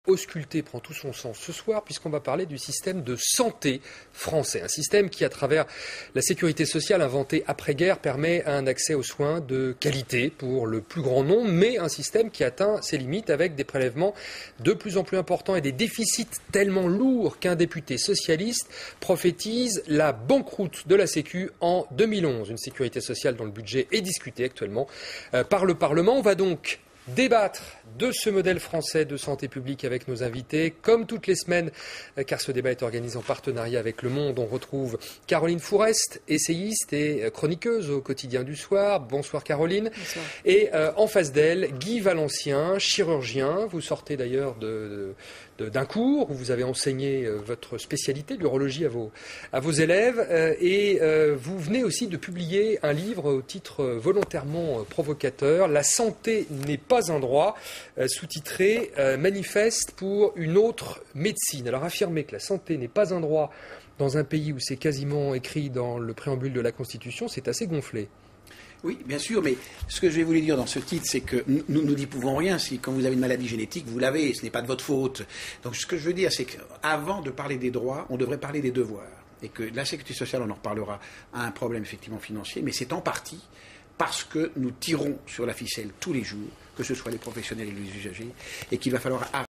Ausculté prend tout son sens ce soir puisqu'on va parler du système de santé français. Un système qui, à travers la sécurité sociale inventée après-guerre, permet un accès aux soins de qualité pour le plus grand nombre, mais un système qui atteint ses limites avec des prélèvements de plus en plus importants et des déficits tellement lourds qu'un député socialiste prophétise la banqueroute de la Sécu en 2011. Une sécurité sociale dont le budget est discuté actuellement par le Parlement. On va donc débattre de ce modèle français de santé publique avec nos invités, comme toutes les semaines, car ce débat est organisé en partenariat avec Le Monde. On retrouve Caroline Fourest, essayiste et chroniqueuse au Quotidien du Soir. Bonsoir Caroline. Bonsoir. Et en face d'elle, Guy Valencien, chirurgien. Vous sortez d'ailleurs d'un cours où vous avez enseigné votre spécialité, l'urologie, à vos élèves. Et vous venez aussi de publier un livre au titre volontairement provocateur, « La santé n'est pas un droit », sous-titré « Manifeste pour une autre médecine ». Alors affirmer que la santé n'est pas un droit dans un pays où c'est quasiment écrit dans le préambule de la Constitution, c'est assez gonflé. Oui, bien sûr, mais ce que je vais vous dire dans ce titre, c'est que nous n'y pouvons rien. Si quand vous avez une maladie génétique, vous l'avez, ce n'est pas de votre faute. Donc ce que je veux dire, c'est qu'avant de parler des droits, on devrait parler des devoirs. Et que la sécurité sociale, on en reparlera, a un problème effectivement financier, mais c'est en partie parce que nous tirons sur la ficelle tous les jours, que ce soit les professionnels et les usagers, et qu'il va falloir